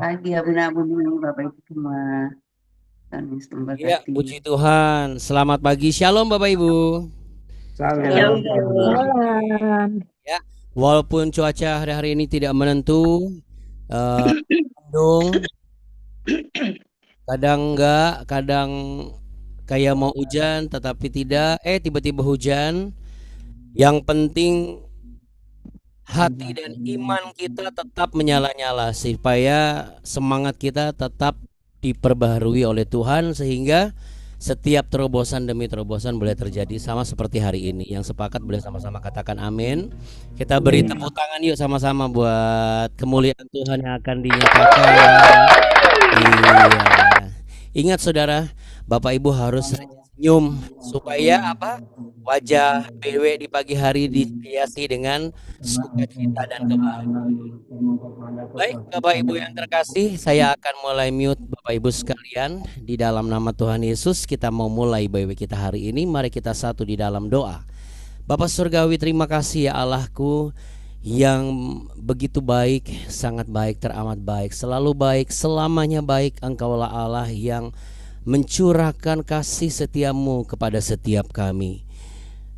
pagi abun-abun ini Bapak Ibu semua. Tuhan Yesus Ya, memberkati. puji Tuhan. Selamat pagi. Shalom Bapak Ibu. Shalom, Shalom. shalom. Ya, walaupun cuaca hari-hari ini tidak menentu, mendung, kadang enggak, kadang kayak mau hujan, tetapi tidak. Tiba-tiba hujan. Yang penting hati dan iman kita tetap menyala-nyala supaya semangat kita tetap diperbaharui oleh Tuhan sehingga setiap terobosan demi terobosan boleh terjadi sama seperti hari ini. Yang sepakat boleh sama-sama katakan amin. Kita beri tepuk tangan yuk sama-sama buat kemuliaan Tuhan yang akan dinyatakan. Iya. Ingat saudara, Bapak Ibu harus senyum supaya apa? Wajah BW di pagi hari dihiasi dengan sukacita dan kebahagiaan. Baik, Bapak Ibu yang terkasih, saya akan mulai mute Bapak Ibu sekalian. Di dalam nama Tuhan Yesus, kita mau mulai BW kita hari ini. Mari kita satu di dalam doa. Bapak Surgawi, terima kasih ya Allahku yang begitu baik, sangat baik, teramat baik, selalu baik, selamanya baik. Engkaulah Allah yang mencurahkan kasih setiamu kepada setiap kami.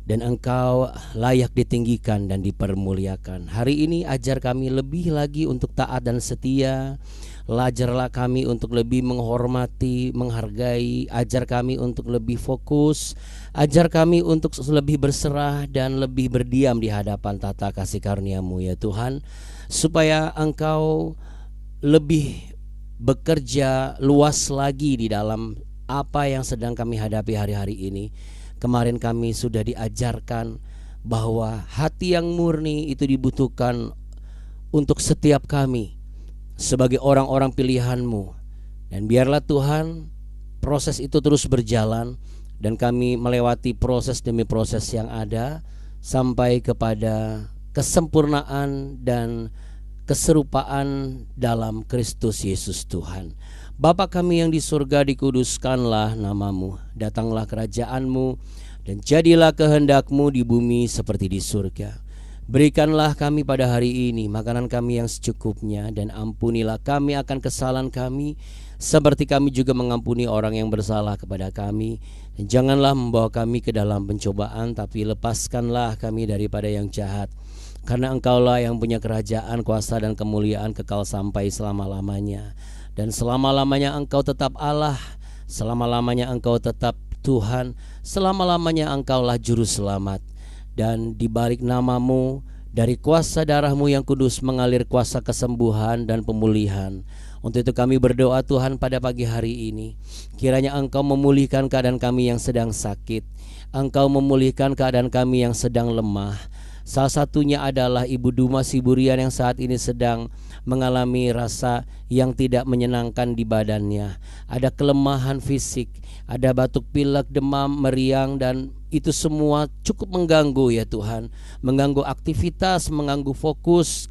Dan engkau layak ditinggikan dan dipermuliakan. Hari ini ajar kami lebih lagi untuk taat dan setia. Ajarlah kami untuk lebih menghormati, menghargai. Ajar kami untuk lebih fokus. Ajar kami untuk lebih berserah dan lebih berdiam di hadapan tata kasih karunia-Mu ya Tuhan. Supaya engkau lebih bekerja luas lagi di dalam apa yang sedang kami hadapi hari-hari ini. Kemarin kami sudah diajarkan bahwa hati yang murni itu dibutuhkan untuk setiap kami sebagai orang-orang pilihan-Mu. Dan biarlah Tuhan proses itu terus berjalan dan kami melewati proses demi proses yang ada sampai kepada kesempurnaan dan keserupaan dalam Kristus Yesus Tuhan. Bapa kami yang di surga, dikuduskanlah nama-Mu, datanglah kerajaan-Mu, dan jadilah kehendak-Mu di bumi seperti di surga. Berikanlah kami pada hari ini makanan kami yang secukupnya, dan ampunilah kami akan kesalahan kami, seperti kami juga mengampuni orang yang bersalah kepada kami. Dan janganlah membawa kami ke dalam pencobaan, tapi lepaskanlah kami daripada yang jahat. Karena Engkaulah yang punya kerajaan, kuasa, dan kemuliaan kekal sampai selama-lamanya. Dan selama-lamanya Engkau tetap Allah, selama-lamanya Engkau tetap Tuhan, selama-lamanya Engkaulah juru selamat. Dan di balik nama-Mu, dari kuasa darah-Mu yang kudus mengalir kuasa kesembuhan dan pemulihan. Untuk itu kami berdoa Tuhan pada pagi hari ini, kiranya Engkau memulihkan keadaan kami yang sedang sakit, Engkau memulihkan keadaan kami yang sedang lemah. Salah satunya adalah Ibu Duma Siburian yang saat ini sedang mengalami rasa yang tidak menyenangkan di badannya. Ada kelemahan fisik, ada batuk pilek, demam, meriang, dan itu semua cukup mengganggu ya Tuhan. Mengganggu aktivitas, mengganggu fokus.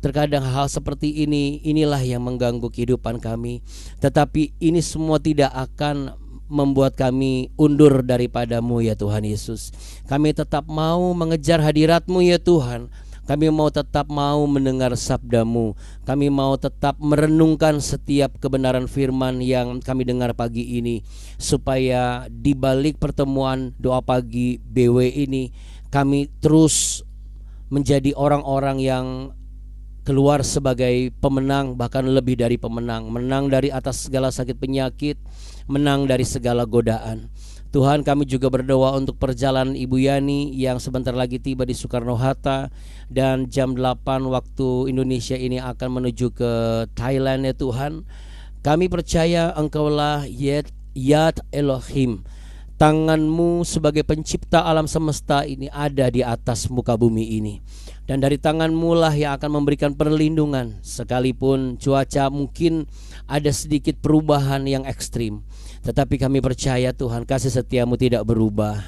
Terkadang hal seperti ini, inilah yang mengganggu kehidupan kami. Tetapi ini semua tidak akan membuat kami undur daripada-Mu ya Tuhan Yesus. Kami tetap mau mengejar hadirat-Mu ya Tuhan. Kami mau tetap mau mendengar sabda-Mu. Kami mau tetap merenungkan setiap kebenaran firman yang kami dengar pagi ini. Supaya di balik pertemuan doa pagi BW ini, kami terus menjadi orang-orang yang keluar sebagai pemenang, bahkan lebih dari pemenang. Menang dari atas segala sakit penyakit, menang dari segala godaan. Tuhan, kami juga berdoa untuk perjalanan Ibu Yani yang sebentar lagi tiba di Soekarno-Hatta, dan jam 8 waktu Indonesia ini akan menuju ke Thailand ya Tuhan. Kami percaya Engkaulah Yad Elohim. Tangan-Mu sebagai pencipta alam semesta ini ada di atas muka bumi ini. Dan dari tangan-Mu lah yang akan memberikan perlindungan. Sekalipun cuaca mungkin ada sedikit perubahan yang ekstrim, tetapi kami percaya Tuhan, kasih setia-Mu tidak berubah.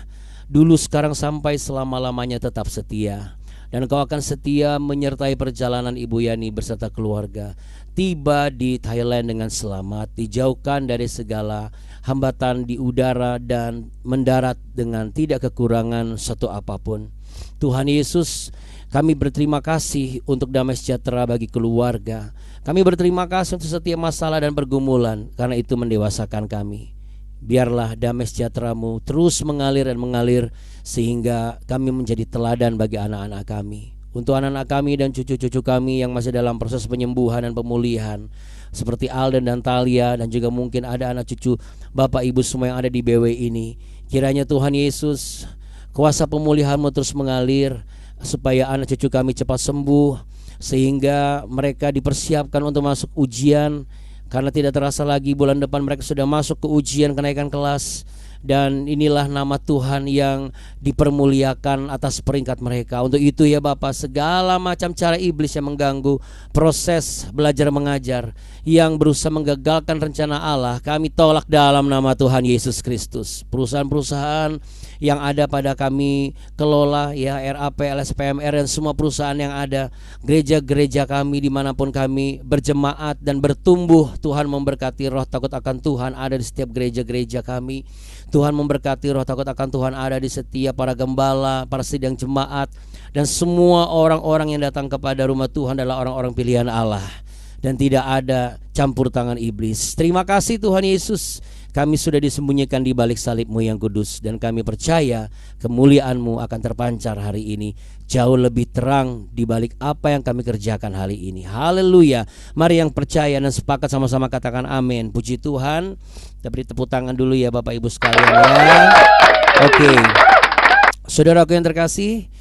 Dulu, sekarang, sampai selama-lamanya tetap setia. Dan Engkau akan setia menyertai perjalanan Ibu Yani beserta keluarga tiba di Thailand dengan selamat, dijauhkan dari segala hambatan di udara dan mendarat dengan tidak kekurangan satu apapun. Tuhan Yesus, Kami berterima kasih untuk damai sejahtera bagi keluarga. Kami berterima kasih untuk setiap masalah dan pergumulan, karena itu mendewasakan kami. Biarlah damai sejahtera-Mu terus mengalir dan mengalir, sehingga kami menjadi teladan bagi anak-anak kami. Untuk anak-anak kami dan cucu-cucu kami yang masih dalam proses penyembuhan dan pemulihan, seperti Alden dan Talia, dan juga mungkin ada anak cucu Bapak Ibu semua yang ada di BW ini. Kiranya Tuhan Yesus, kuasa pemulihan-Mu terus mengalir, supaya anak cucu kami cepat sembuh, sehingga mereka dipersiapkan untuk masuk ujian. Karena tidak terasa lagi bulan depan mereka sudah masuk ke ujian kenaikan kelas. Dan inilah nama Tuhan yang dipermuliakan atas peringkat mereka. Untuk itu ya Bapak, segala macam cara iblis yang mengganggu proses belajar mengajar, yang berusaha menggagalkan rencana Allah, kami tolak dalam nama Tuhan Yesus Kristus. Perusahaan-perusahaan yang ada pada kami kelola, ya, RAP, LSPMR, dan semua perusahaan yang ada, gereja-gereja kami dimanapun kami berjemaat dan bertumbuh, Tuhan memberkati roh takut akan Tuhan ada di setiap gereja-gereja kami. Tuhan memberkati roh takut akan Tuhan ada di setiap para gembala, para sidang jemaat, dan semua orang-orang yang datang kepada rumah Tuhan adalah orang-orang pilihan Allah, dan tidak ada campur tangan iblis. Terima kasih Tuhan Yesus, kami sudah disembunyikan di balik salib-Mu yang kudus, dan kami percaya kemuliaan-Mu akan terpancar hari ini jauh lebih terang di balik apa yang kami kerjakan hari ini. Haleluya. Mari yang percaya dan sepakat sama-sama katakan amin. Puji Tuhan. Kita beri tepuk tangan dulu ya Bapak Ibu sekalian ya. Oke. Saudaraku yang terkasih,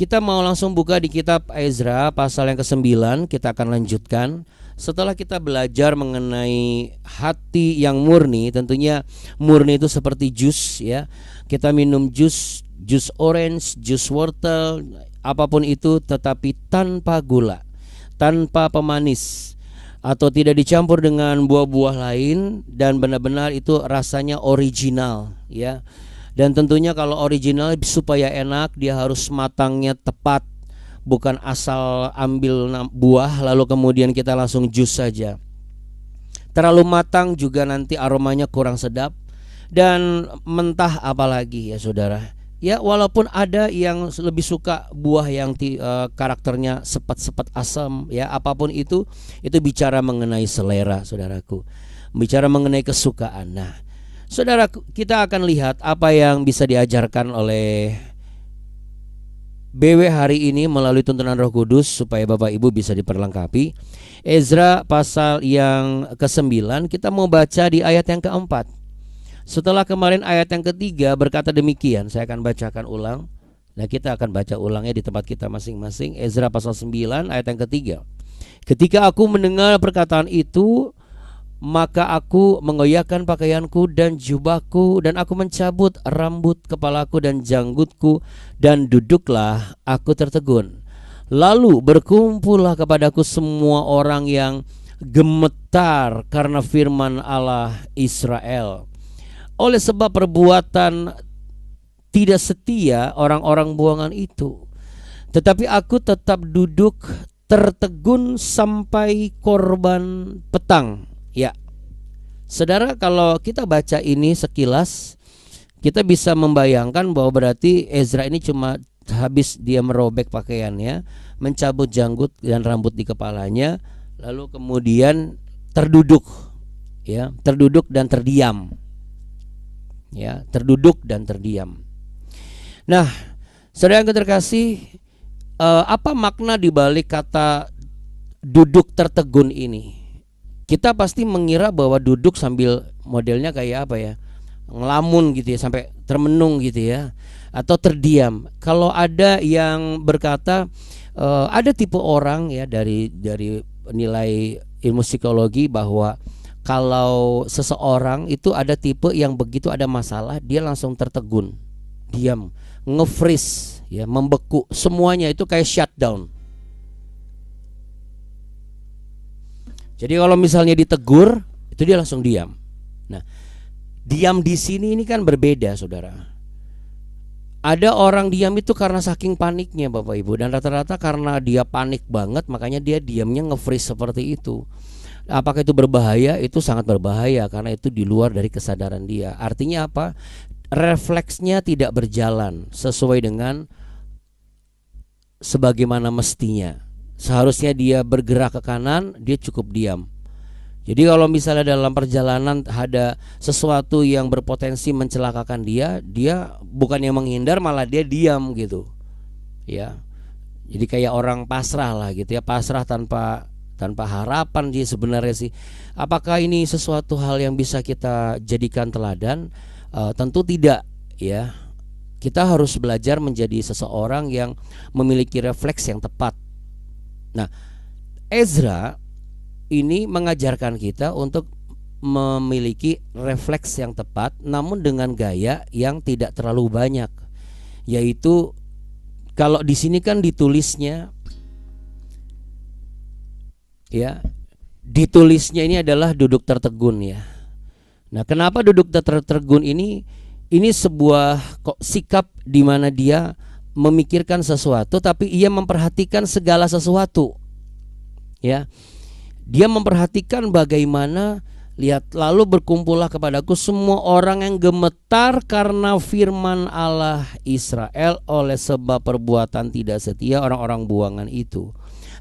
kita mau langsung buka di kitab Ezra pasal yang ke-9. Kita akan lanjutkan. Setelah kita belajar mengenai hati yang murni, tentunya murni itu seperti jus ya. Kita minum jus orange, jus wortel, apapun itu, tetapi tanpa gula, tanpa pemanis, atau tidak dicampur dengan buah-buah lain, dan benar-benar itu rasanya original ya. Dan tentunya kalau original supaya enak, dia harus matangnya tepat, bukan asal ambil buah lalu kemudian kita langsung jus saja. Terlalu matang juga nanti aromanya kurang sedap, dan mentah apalagi ya saudara. Ya, walaupun ada yang lebih suka buah yang karakternya sepet-sepet asam, ya, apapun itu bicara mengenai selera saudaraku, bicara mengenai kesukaan. Nah, saudara, kita akan lihat apa yang bisa diajarkan oleh BW hari ini melalui tuntunan Roh Kudus supaya Bapak Ibu bisa diperlengkapi. Ezra pasal yang ke-9, kita mau baca di ayat yang ke-4. Setelah kemarin ayat yang ketiga berkata demikian, saya akan bacakan ulang. Nah, kita akan baca ulangnya di tempat kita masing-masing. Ezra pasal 9 ayat yang ketiga. Ketika aku mendengar perkataan itu, maka aku mengoyakkan pakaianku dan jubahku, dan aku mencabut rambut kepalaku dan janggutku, dan duduklah aku tertegun. Lalu berkumpullah kepadaku semua orang yang gemetar karena firman Allah Israel. Oleh sebab perbuatan tidak setia orang-orang buangan itu, tetapi aku tetap duduk tertegun sampai korban petang. Ya, saudara, kalau kita baca ini sekilas, kita bisa membayangkan bahwa berarti Ezra ini cuma habis dia merobek pakaiannya, mencabut janggut dan rambut di kepalanya, lalu kemudian terduduk, ya, terduduk dan terdiam. Ya, terduduk dan terdiam. Nah, saudara yang terkasih, apa makna dibalik kata duduk tertegun ini? Kita pasti mengira bahwa duduk sambil modelnya kayak apa ya, ngelamun gitu ya, sampai termenung gitu ya, atau terdiam. Kalau ada yang berkata ada tipe orang ya dari nilai ilmu psikologi bahwa kalau seseorang itu ada tipe yang begitu ada masalah dia langsung tertegun, diam, nge-freeze ya, membeku, semuanya itu kayak shutdown. Jadi kalau misalnya ditegur, itu dia langsung diam. Nah, diam di sini ini kan berbeda, saudara. Ada orang diam itu karena saking paniknya, Bapak Ibu, dan rata-rata karena dia panik banget, makanya dia diamnya nge-freeze seperti itu. Apakah itu berbahaya? Itu sangat berbahaya karena itu di luar dari kesadaran dia. Artinya apa? Refleksnya tidak berjalan sesuai dengan sebagaimana mestinya. Seharusnya dia bergerak ke kanan, dia cukup diam. Jadi kalau misalnya dalam perjalanan ada sesuatu yang berpotensi mencelakakan dia, dia bukannya menghindar, malah dia diam gitu. Ya. Jadi kayak orang pasrah lah gitu ya, pasrah tanpa harapan sih sebenarnya sih. Apakah ini sesuatu hal yang bisa kita jadikan teladan? Tentu tidak ya. Kita harus belajar menjadi seseorang yang memiliki refleks yang tepat. Nah, Ezra ini mengajarkan kita untuk memiliki refleks yang tepat, namun dengan gaya yang tidak terlalu banyak. Yaitu kalau di sini kan ditulisnya, ya, ditulisnya ini adalah duduk tertegun ya. Nah, kenapa duduk tertegun ini? Ini sebuah sikap di mana dia memikirkan sesuatu, tapi ia memperhatikan segala sesuatu. Ya, dia memperhatikan bagaimana, lihat, lalu berkumpullah kepadaku semua orang yang gemetar karena firman Allah Israel oleh sebab perbuatan tidak setia orang-orang buangan itu.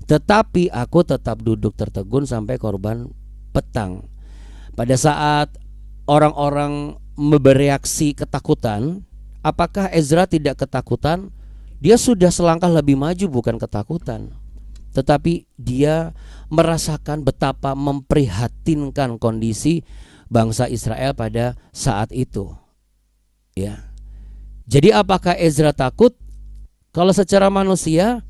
Tetapi aku tetap duduk tertegun sampai korban petang. Pada saat orang-orang bereaksi ketakutan, apakah Ezra tidak ketakutan? Dia sudah selangkah lebih maju, bukan ketakutan, tetapi dia merasakan betapa memprihatinkan kondisi bangsa Israel pada saat itu. Ya. Jadi apakah Ezra takut? Kalau secara manusia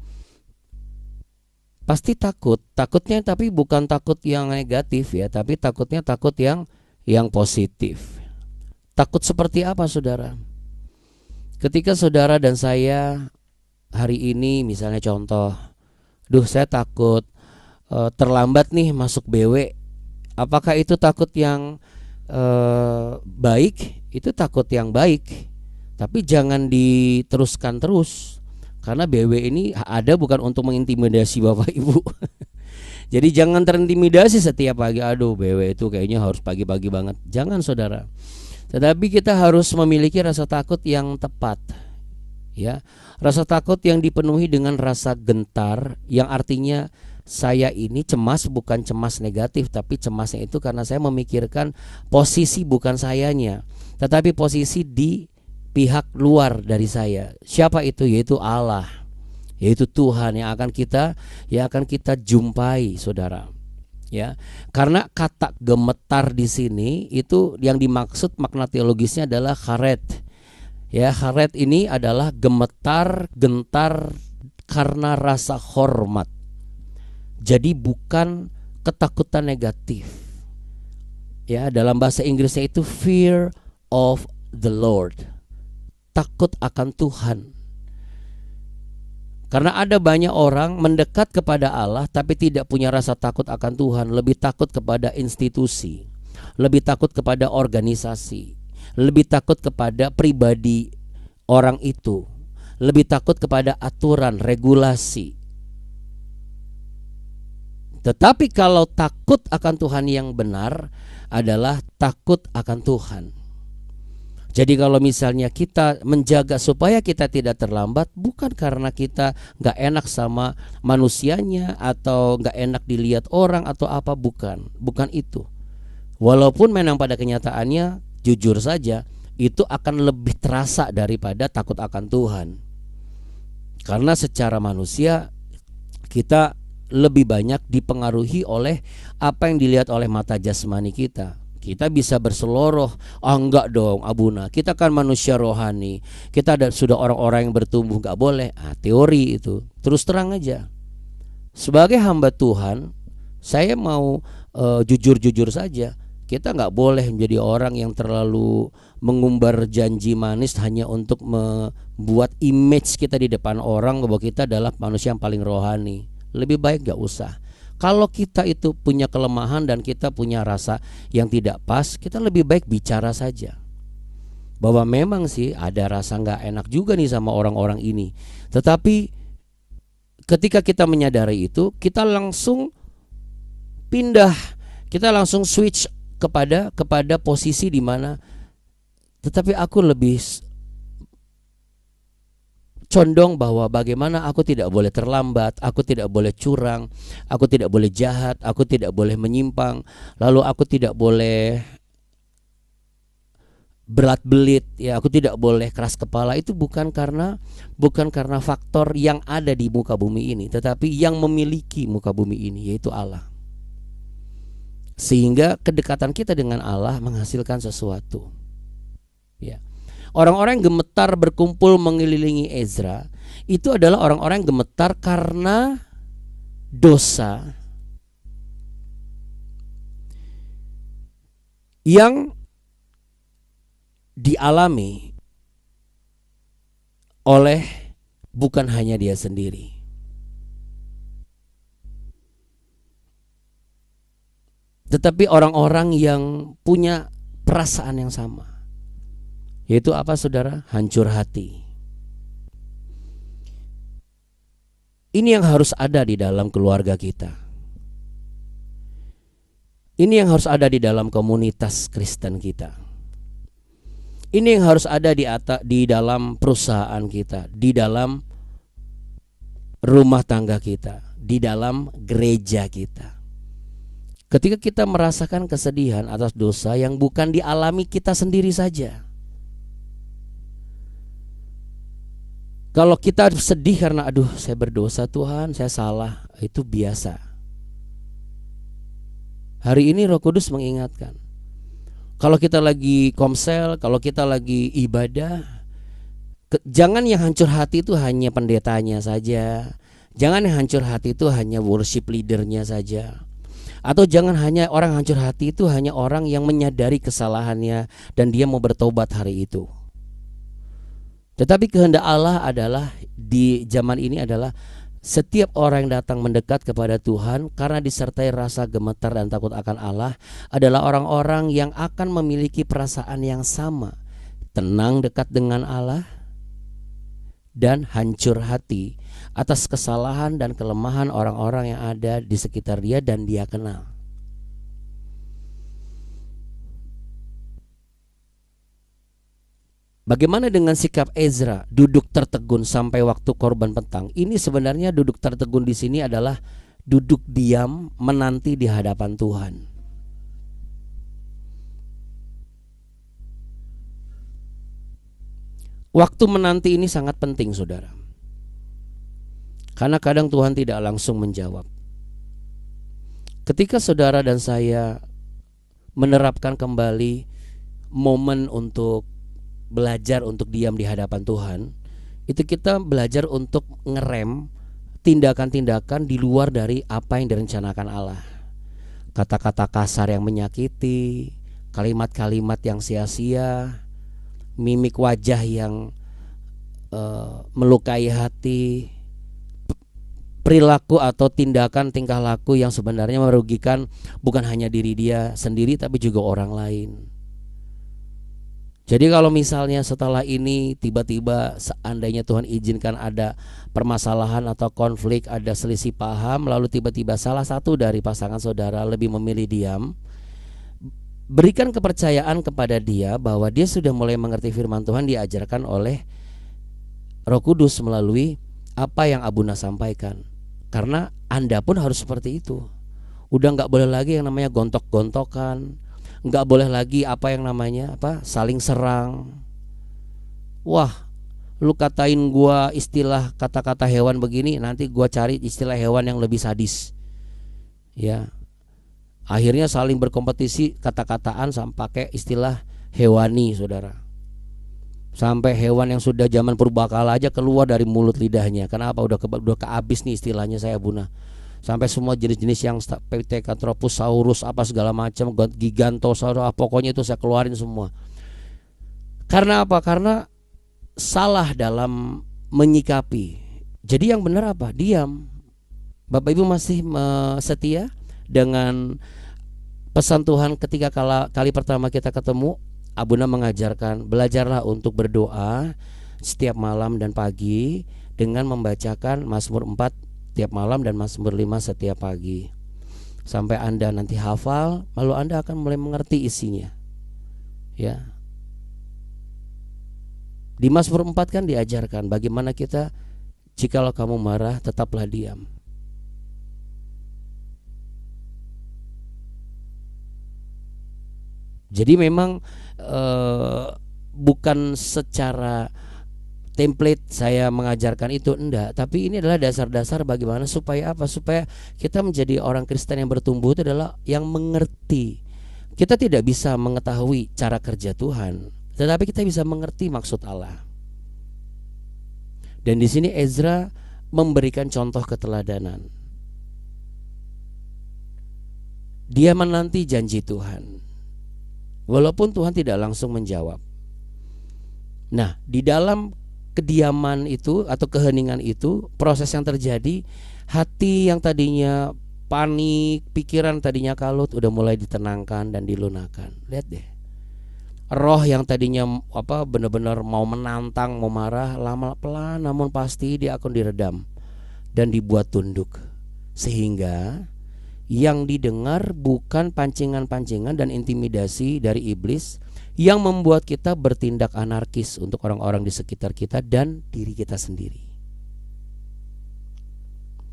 pasti takut. Takutnya tapi bukan takut yang negatif ya, tapi takutnya takut yang positif. Takut seperti apa, saudara? Ketika saudara dan saya hari ini misalnya contoh, saya takut terlambat nih masuk BW. Apakah itu takut yang baik? Itu takut yang baik. Tapi jangan diteruskan terus, karena BW ini ada bukan untuk mengintimidasi Bapak Ibu. Jadi jangan terintimidasi setiap pagi. Aduh, BW itu kayaknya harus pagi-pagi banget. Jangan, saudara. Tetapi kita harus memiliki rasa takut yang tepat. Ya, rasa takut yang dipenuhi dengan rasa gentar, yang artinya saya ini cemas, bukan cemas negatif, tapi cemasnya itu karena saya memikirkan posisi bukan sayanya, tetapi posisi di pihak luar dari saya. Siapa itu? Yaitu Allah, yaitu Tuhan yang akan kita jumpai, saudara. Ya, karena kata gemetar di sini itu yang dimaksud makna teologisnya adalah charet. Ya, charet ini adalah gemetar, gentar karena rasa hormat. Jadi bukan ketakutan negatif. Ya, dalam bahasa Inggrisnya itu fear of the Lord. Takut akan Tuhan. Karena ada banyak orang mendekat kepada Allah tapi tidak punya rasa takut akan Tuhan, lebih takut kepada institusi, lebih takut kepada organisasi, lebih takut kepada pribadi orang itu, lebih takut kepada aturan, regulasi. Tetapi kalau takut akan Tuhan yang benar adalah takut akan Tuhan. Jadi kalau misalnya kita menjaga supaya kita tidak terlambat, bukan karena kita gak enak sama manusianya atau gak enak dilihat orang atau apa, bukan itu. Walaupun memang pada kenyataannya jujur saja itu akan lebih terasa daripada takut akan Tuhan. Karena secara manusia kita lebih banyak dipengaruhi oleh apa yang dilihat oleh mata jasmani kita. Kita bisa berseloroh, enggak dong Abuna, kita kan manusia rohani, kita sudah orang-orang yang bertumbuh, enggak boleh. Teori itu. Terus terang aja, sebagai hamba Tuhan, saya mau jujur-jujur saja, kita enggak boleh menjadi orang yang terlalu mengumbar janji manis hanya untuk membuat image kita di depan orang bahwa kita adalah manusia yang paling rohani. Lebih baik enggak usah. Kalau kita itu punya kelemahan dan kita punya rasa yang tidak pas, kita lebih baik bicara saja bahwa memang sih ada rasa gak enak juga nih sama orang-orang ini. Tetapi ketika kita menyadari itu, kita langsung pindah, kita langsung switch kepada posisi di mana tetapi aku lebih condong bahwa bagaimana aku tidak boleh terlambat, aku tidak boleh curang, aku tidak boleh jahat, aku tidak boleh menyimpang, lalu aku tidak boleh berat belit, ya aku tidak boleh keras kepala. Itu bukan karena faktor yang ada di muka bumi ini, tetapi yang memiliki muka bumi ini, yaitu Allah. Sehingga kedekatan kita dengan Allah menghasilkan sesuatu. Ya. Orang-orang yang gemetar berkumpul mengelilingi Ezra itu adalah orang-orang yang gemetar karena dosa yang dialami oleh bukan hanya dia sendiri. Tetapi orang-orang yang punya perasaan yang sama. Yaitu apa saudara? Hancur hati. Ini yang harus ada di dalam keluarga kita. Ini yang harus ada di dalam komunitas Kristen kita. Ini yang harus ada di dalam perusahaan kita, di dalam rumah tangga kita, di dalam gereja kita. Ketika kita merasakan kesedihan atas dosa yang bukan dialami kita sendiri saja. Kalau kita sedih karena aduh saya berdosa Tuhan, saya salah, itu biasa. Hari ini Roh Kudus mengingatkan, kalau kita lagi komsel, kalau kita lagi ibadah, jangan yang hancur hati itu hanya pendetanya saja. Jangan yang hancur hati itu hanya worship leadernya saja. Atau jangan hanya orang hancur hati itu hanya orang yang menyadari kesalahannya dan dia mau bertobat hari itu. Tetapi kehendak Allah adalah di zaman ini adalah setiap orang yang datang mendekat kepada Tuhan karena disertai rasa gemetar dan takut akan Allah adalah orang-orang yang akan memiliki perasaan yang sama, tenang dekat dengan Allah dan hancur hati atas kesalahan dan kelemahan orang-orang yang ada di sekitar dia dan dia kenal. Bagaimana dengan sikap Ezra duduk tertegun sampai waktu korban petang? Ini sebenarnya duduk tertegun di sini adalah duduk diam menanti di hadapan Tuhan. Waktu menanti ini sangat penting saudara. Karena kadang Tuhan tidak langsung menjawab. Ketika saudara dan saya menerapkan kembali momen untuk belajar untuk diam di hadapan Tuhan, itu kita belajar untuk ngerem tindakan-tindakan di luar dari apa yang direncanakan Allah. Kata-kata kasar yang menyakiti, kalimat-kalimat yang sia-sia, mimik wajah yang melukai hati, perilaku atau tindakan tingkah laku yang sebenarnya merugikan bukan hanya diri dia sendiri tapi juga orang lain. Jadi kalau misalnya setelah ini tiba-tiba seandainya Tuhan izinkan ada permasalahan atau konflik, ada selisih paham, lalu tiba-tiba salah satu dari pasangan saudara lebih memilih diam, berikan kepercayaan kepada dia bahwa dia sudah mulai mengerti firman Tuhan diajarkan oleh Roh Kudus melalui apa yang Abuna sampaikan. Karena Anda pun harus seperti itu. Udah gak boleh lagi yang namanya gontok-gontokan, nggak boleh lagi apa yang namanya saling serang. Wah, lu katain gua istilah kata-kata hewan begini, nanti gua cari istilah hewan yang lebih sadis. Ya. Akhirnya saling berkompetisi kata-kataan sampai pakai istilah hewani, saudara. Sampai hewan yang sudah zaman purbakala aja keluar dari mulut lidahnya. Kenapa? Udah kehabis nih istilahnya saya Buna. Sampai semua jenis-jenis yang Pithecanthroposaurus apa segala macam, Gigantosaurus, pokoknya itu saya keluarin semua. Karena apa? Karena salah dalam menyikapi. Jadi yang benar apa? Diam. Bapak Ibu masih setia dengan pesan Tuhan ketika kali pertama kita ketemu. Abuna mengajarkan belajarlah untuk berdoa setiap malam dan pagi dengan membacakan Mazmur 4 setiap malam dan Mazmur 5 setiap pagi. Sampai Anda nanti hafal, lalu Anda akan mulai mengerti isinya. Ya. Di Mazmur 4 kan diajarkan bagaimana kita, jikalau kamu marah tetaplah diam. Jadi memang bukan secara template saya mengajarkan itu, enggak, tapi ini adalah dasar-dasar bagaimana supaya apa? Supaya kita menjadi orang Kristen yang bertumbuh itu adalah yang mengerti. Kita tidak bisa mengetahui cara kerja Tuhan, tetapi kita bisa mengerti maksud Allah. Dan di sini Ezra memberikan contoh keteladanan. Dia menanti janji Tuhan, walaupun Tuhan tidak langsung menjawab. Nah, di dalam kediaman itu atau keheningan itu, proses yang terjadi, hati yang tadinya panik, pikiran tadinya kalut udah mulai ditenangkan dan dilunakkan. Lihat deh, roh yang tadinya benar-benar mau menantang, mau marah, lama pelan namun pasti dia akan diredam dan dibuat tunduk, sehingga yang didengar bukan pancingan-pancingan dan intimidasi dari iblis yang membuat kita bertindak anarkis untuk orang-orang di sekitar kita dan diri kita sendiri.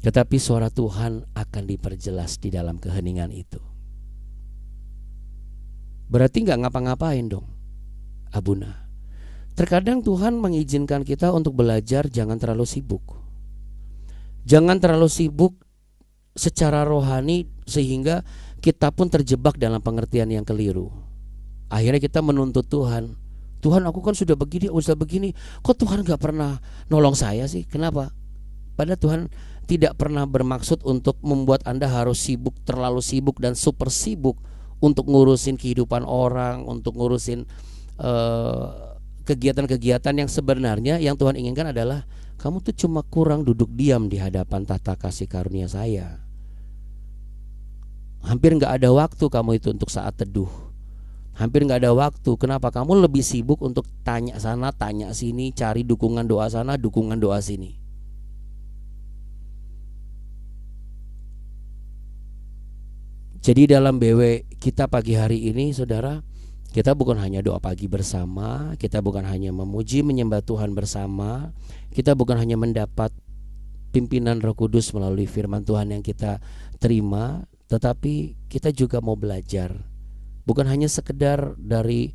Tetapi suara Tuhan akan diperjelas di dalam keheningan itu. Berarti gak ngapa-ngapain dong, Abuna. Terkadang Tuhan mengizinkan kita untuk belajar jangan terlalu sibuk. Jangan terlalu sibuk secara rohani sehingga kita pun terjebak dalam pengertian yang keliru. Akhirnya kita menuntut Tuhan. Tuhan, aku kan sudah begini, kok Tuhan gak pernah nolong saya sih? Kenapa? Padahal Tuhan tidak pernah bermaksud untuk membuat Anda harus sibuk, terlalu sibuk dan super sibuk untuk ngurusin kehidupan orang, untuk ngurusin kegiatan-kegiatan yang sebenarnya yang Tuhan inginkan adalah kamu tuh cuma kurang duduk diam di hadapan tahta kasih karunia saya. Hampir gak ada waktu kamu itu untuk saat teduh. Hampir gak ada waktu. Kenapa? Kamu lebih sibuk untuk tanya sana, tanya sini, cari dukungan doa sana, dukungan doa sini. Jadi dalam BW kita pagi hari ini, saudara, kita bukan hanya doa pagi bersama, kita bukan hanya memuji menyembah Tuhan bersama, kita bukan hanya mendapat pimpinan Roh Kudus melalui firman Tuhan yang kita terima, tetapi kita juga mau belajar. Bukan hanya sekedar dari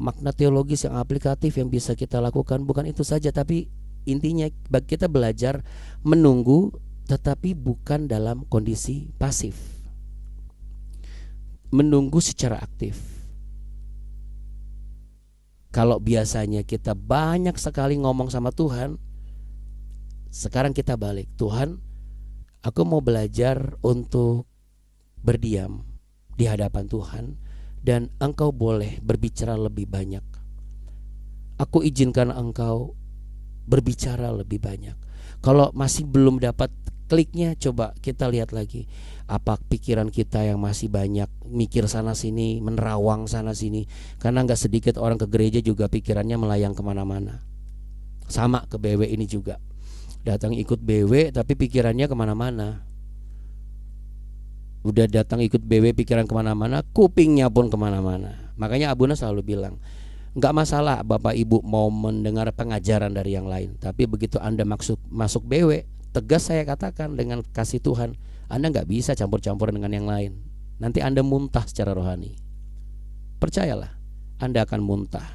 makna teologis yang aplikatif yang bisa kita lakukan, bukan itu saja, tapi intinya kita belajar menunggu tetapi bukan dalam kondisi pasif. Menunggu secara aktif. Kalau biasanya kita banyak sekali ngomong sama Tuhan, sekarang kita balik. Tuhan, aku mau belajar untuk berdiam di hadapan Tuhan, dan Engkau boleh berbicara lebih banyak. Aku izinkan Engkau berbicara lebih banyak. Kalau masih belum dapat kliknya, coba kita lihat lagi. Apa pikiran kita yang masih banyak mikir sana sini, menerawang sana sini. Karena gak sedikit orang ke gereja juga pikirannya melayang kemana-mana. Sama ke BW ini juga. Datang ikut BW tapi pikirannya kemana-mana. Udah datang ikut BW pikiran kemana-mana, kupingnya pun kemana-mana. Makanya Abuna selalu bilang, gak masalah Bapak Ibu mau mendengar pengajaran dari yang lain, tapi begitu Anda masuk BW, tegas saya katakan dengan kasih Tuhan, Anda gak bisa campur-campur dengan yang lain. Nanti Anda muntah secara rohani. Percayalah, Anda akan muntah.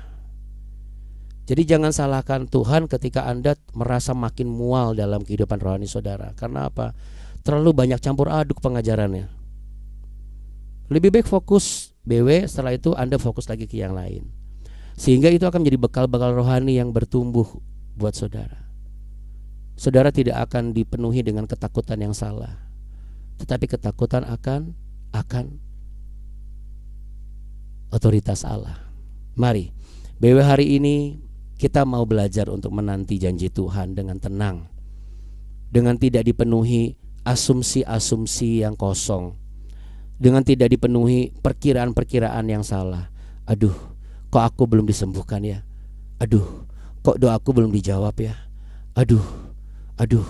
Jadi jangan salahkan Tuhan ketika Anda merasa makin mual dalam kehidupan rohani saudara. Karena apa? Terlalu banyak campur aduk pengajarannya. Lebih baik fokus BW, setelah itu Anda fokus lagi ke yang lain. Sehingga itu akan menjadi bekal-bekal rohani yang bertumbuh buat saudara. Saudara tidak akan dipenuhi dengan ketakutan yang salah, tetapi ketakutan akan otoritas Allah. Mari BW hari ini kita mau belajar untuk menanti janji Tuhan dengan tenang, dengan tidak dipenuhi asumsi-asumsi yang kosong, dengan tidak dipenuhi perkiraan-perkiraan yang salah. Aduh, kok aku belum disembuhkan ya? Aduh, kok doaku belum dijawab ya? Aduh,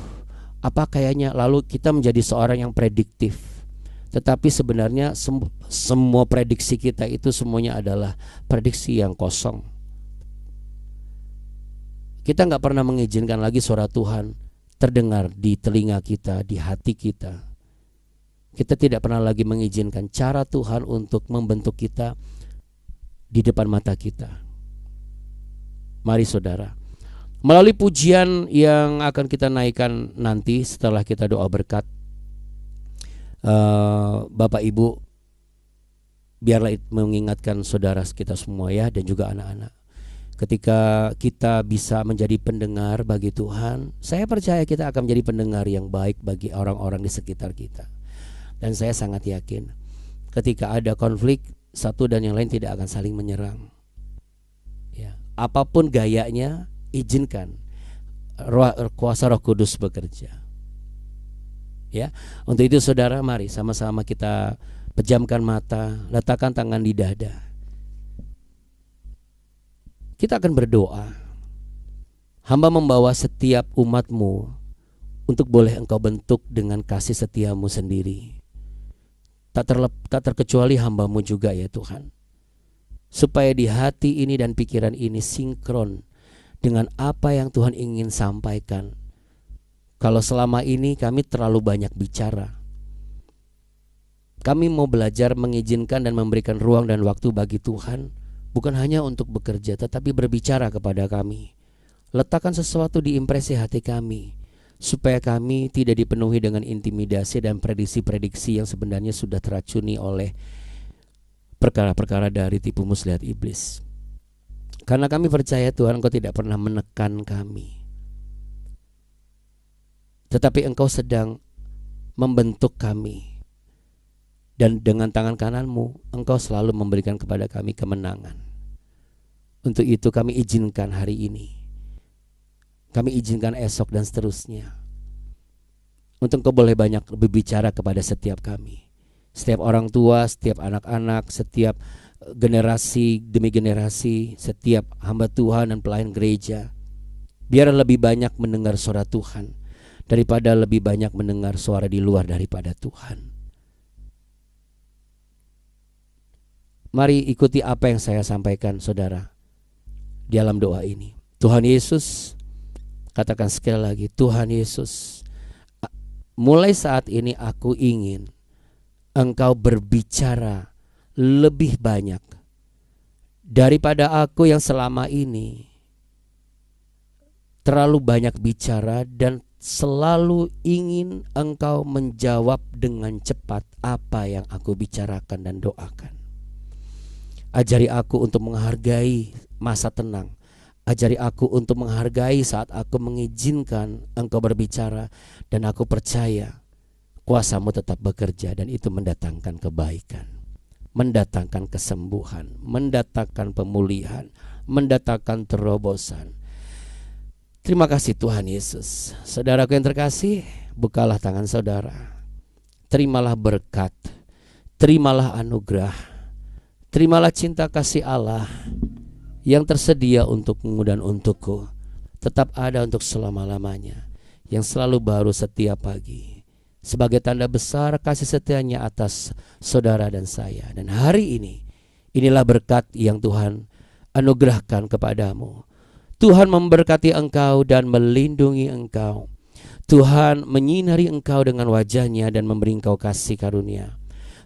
apa kayaknya? Lalu kita menjadi seorang yang prediktif. Tetapi sebenarnya semua prediksi kita itu semuanya adalah prediksi yang kosong. Kita nggak pernah mengizinkan lagi suara Tuhan terdengar di telinga kita, di hati kita. Kita tidak pernah lagi mengizinkan cara Tuhan untuk membentuk kita di depan mata kita. Mari saudara, melalui pujian yang akan kita naikkan nanti setelah kita doa berkat, Bapak Ibu, biarlah mengingatkan saudara kita semua ya, dan juga anak-anak. Ketika kita bisa menjadi pendengar bagi Tuhan, saya percaya kita akan menjadi pendengar yang baik bagi orang-orang di sekitar kita. Dan saya sangat yakin ketika ada konflik, satu dan yang lain tidak akan saling menyerang. Ya, apapun gayanya, izinkan kuasa Roh Kudus bekerja. Ya, untuk itu saudara, mari sama-sama kita pejamkan mata, letakkan tangan di dada. Kita akan berdoa. Hamba membawa setiap umatmu untuk boleh engkau bentuk dengan kasih setiamu sendiri. Tak terkecuali hambamu juga ya Tuhan. Supaya di hati ini dan pikiran ini sinkron dengan apa yang Tuhan ingin sampaikan. Kalau selama ini kami terlalu banyak bicara, kami mau belajar mengizinkan dan memberikan ruang dan waktu bagi Tuhan, bukan hanya untuk bekerja tetapi berbicara kepada kami. Letakkan sesuatu di impresi hati kami, supaya kami tidak dipenuhi dengan intimidasi dan prediksi-prediksi yang sebenarnya sudah teracuni oleh perkara-perkara dari tipu muslihat iblis. Karena kami percaya Tuhan, Engkau tidak pernah menekan kami, tetapi Engkau sedang membentuk kami. Dan dengan tangan kananmu Engkau selalu memberikan kepada kami kemenangan. Untuk itu kami izinkan hari ini, kami izinkan esok dan seterusnya, untuk Engkau boleh banyak berbicara kepada setiap kami, setiap orang tua, setiap anak-anak, setiap generasi demi generasi, setiap hamba Tuhan dan pelayan gereja. Biar lebih banyak mendengar suara Tuhan daripada lebih banyak mendengar suara di luar daripada Tuhan. Mari ikuti apa yang saya sampaikan saudara di dalam doa ini. Tuhan Yesus, katakan sekali lagi, Tuhan Yesus, mulai saat ini aku ingin Engkau berbicara lebih banyak daripada aku yang selama ini terlalu banyak bicara dan selalu ingin Engkau menjawab dengan cepat apa yang aku bicarakan dan doakan. Ajari aku untuk menghargai masa tenang. Ajari aku untuk menghargai saat aku mengizinkan Engkau berbicara, dan aku percaya kuasa-Mu tetap bekerja, dan itu mendatangkan kebaikan, mendatangkan kesembuhan, mendatangkan pemulihan, mendatangkan terobosan. Terima kasih Tuhan Yesus. Saudaraku yang terkasih, bukalah tangan saudara. Terimalah berkat, terimalah anugerah, terimalah cinta kasih Allah yang tersedia untukmu dan untukku, tetap ada untuk selama-lamanya, yang selalu baru setiap pagi, sebagai tanda besar kasih setianya atas saudara dan saya. Dan hari ini, inilah berkat yang Tuhan anugerahkan kepadamu. Tuhan memberkati engkau dan melindungi engkau. Tuhan menyinari engkau dengan wajah-Nya dan memberi engkau kasih karunia.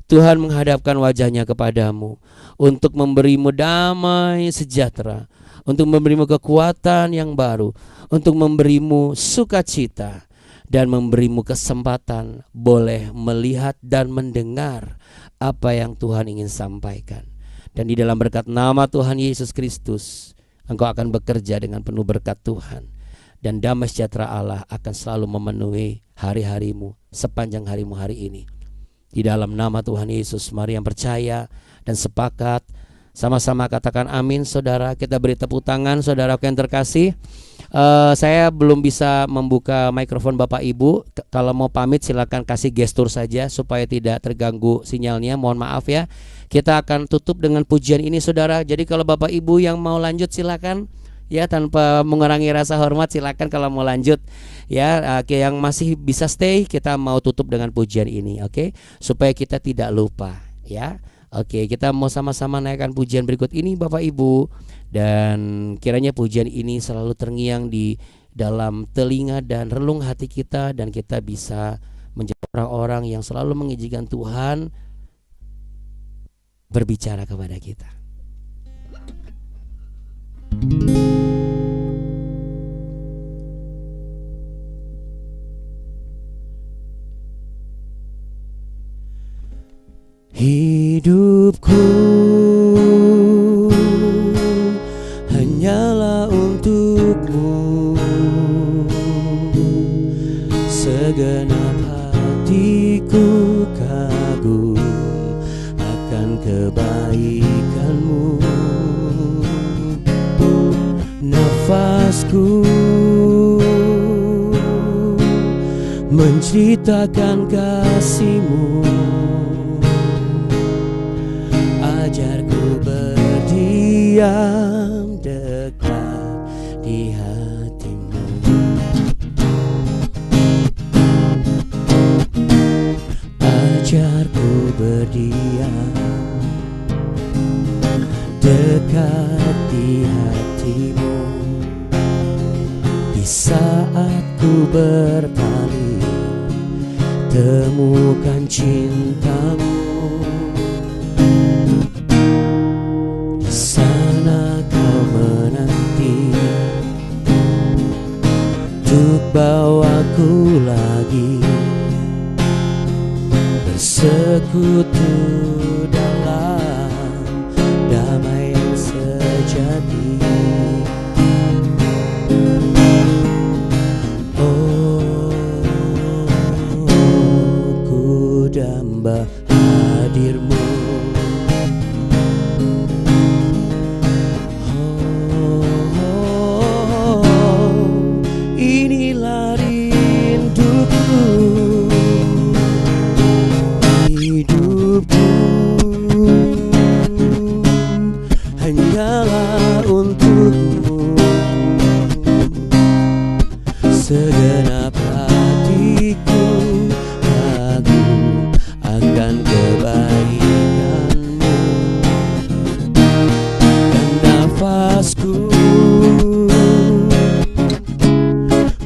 Tuhan menghadapkan wajah-Nya kepadamu untuk memberimu damai sejahtera, untuk memberimu kekuatan yang baru, untuk memberimu sukacita, dan memberimu kesempatan boleh melihat dan mendengar apa yang Tuhan ingin sampaikan. Dan di dalam berkat nama Tuhan Yesus Kristus, engkau akan bekerja dengan penuh berkat Tuhan, dan damai sejahtera Allah akan selalu memenuhi hari-harimu sepanjang harimu hari ini. Di dalam nama Tuhan Yesus, mari yang percaya dan sepakat sama-sama katakan amin. Saudara, kita beri tepuk tangan saudara yang terkasih. Saya belum bisa membuka mikrofon Bapak Ibu. Kalau mau pamit silakan kasih gestur saja supaya tidak terganggu sinyalnya. Mohon maaf ya. Kita akan tutup dengan pujian ini saudara. Jadi kalau Bapak Ibu yang mau lanjut silakan ya, tanpa mengurangi rasa hormat silakan kalau mau lanjut ya. Yang masih bisa stay, kita mau tutup dengan pujian ini, oke? Supaya kita tidak lupa ya. Oke, kita mau sama-sama naikkan pujian berikut ini Bapak Ibu. Dan kiranya pujian ini selalu terngiang di dalam telinga dan relung hati kita, dan kita bisa menjadi orang-orang yang selalu mengizinkan Tuhan berbicara kepada kita. Hidupku hanyalah untukmu, segenap hatiku kagum akan kebaikanmu. Nafasku menceritakan kasih-Mu, ajarku berdiam dekat di hati-Mu. Ajarku berdiam dekat di hati-Mu. Di saat ku berpaling, temukan cinta-Mu. Di sana kau menanti untuk bawaku lagi bersekutu dalam damai yang sejati. Oh, ku damba hadir-Mu. Inilah rinduku, hidupku hanyalah untukmu, segenap hatiku kagum akan kebaikan-Mu, dan nafasku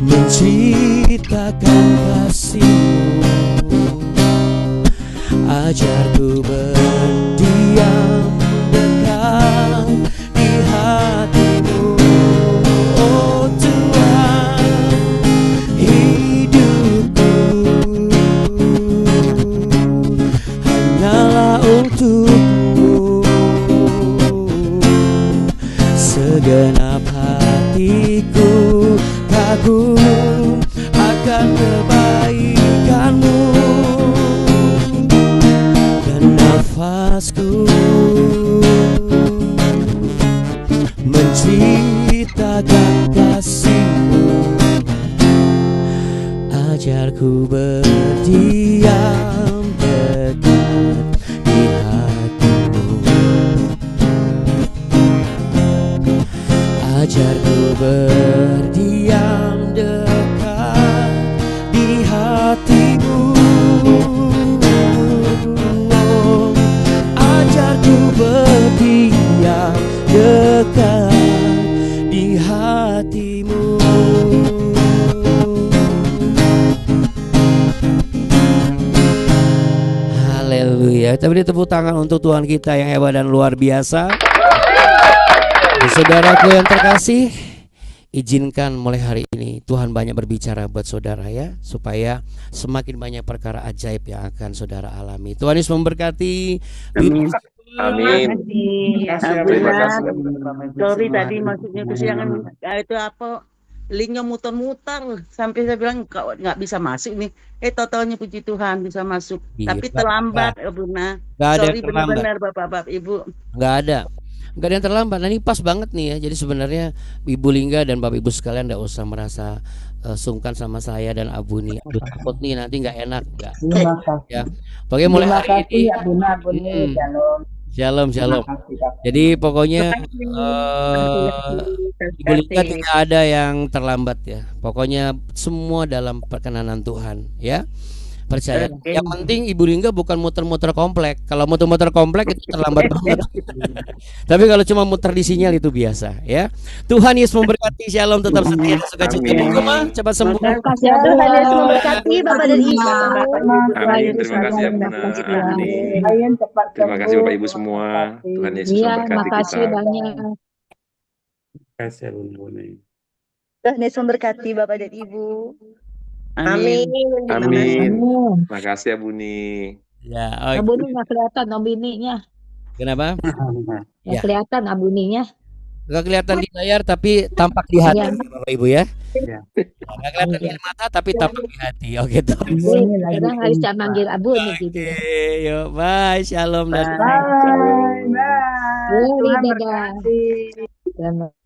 menceritakan kasih-Mu. Ajarku berdiam dekat di hati-Mu. Oh Tuhan, hidupku hanyalah untuk-Mu, segenap hatiku kagum akan kebaikan-Mu, dan nafasku menceritakan kasih-Mu. Ajarku berdiam dekat di hati-Mu. Ajarku berdiam dekat di hati-Mu. Oh, ajarku berdiam dekat di hati-Mu. Haleluya. Kita beri tepuk tangan untuk Tuhan kita yang hebat dan luar biasa. Saudaraku yang terkasih, izinkan mulai hari ini Tuhan banyak berbicara buat saudara ya, supaya semakin banyak perkara ajaib yang akan saudara alami. Tuhan Yesus memberkati. Amin. Amin. Terima kasih. Sorry tadi maksudnya kesiangan itu apa linknya muter-muter sampai saya bilang nggak bisa masuk nih. Totalnya puji Tuhan bisa masuk. Iya, Tapi terlambat Bunda. Gak ada Sorry yang terlambat. benar Bapak-bapak Ibu. Nggak ada yang terlambat. Nah ini pas banget nih ya. Jadi sebenarnya Ibu Lingga dan Bapak Ibu sekalian nggak usah merasa sungkan sama saya dan Abu nih. Aduh takut nih nanti nggak enak nggak. Terima kasih. Ya, pokoknya mulai Terima hari kasih ini. ya Bunda, Bunda. Shalom. Shalom, shalom. Terima kasih, Kak. Jadi pokoknya Ibu Lingga Terima tidak ada yang terlambat ya. Pokoknya semua dalam perkenanan Tuhan ya. Percaya. Oke. Yang penting Ibu Ringga bukan muter-muter komplek. Kalau muter-muter komplek itu terlambat banget. Tapi kalau cuma muter di sinyal itu biasa ya. Tuhan Yesus memberkati. Shalom, tetap setia dan sukacita di rumah. Cepat sembuh. Makasih ya Tuhan Yesus memberkati Bapak dan Ibu. Amin. Terima kasih ya Bunda Ani. Terima kasih Bapak Ibu semua. Tuhan Yesus Iya, memberkati makasih kita. banyak. Kasih ya Bunda. Tuhan Yesus memberkati Bapak dan Ibu. Amin. Amin. Amin. Makasih ya Buni. Ya, Abu oke. ini nggak kelihatan abuninya. Kenapa? Nggak Ya. kelihatan abuninya. Nggak kelihatan di layar tapi tampak di hati, Iya. Bapak Ibu ya. Iya. Nggak kelihatan di mata tapi tampak di hati. Oke, tuh. Jadi orang harus manggil abuni gitu. Oke, yuk, bye, shalom dan Bye. Bye. Boleh, Tuhan dadah. berkati. Selamat.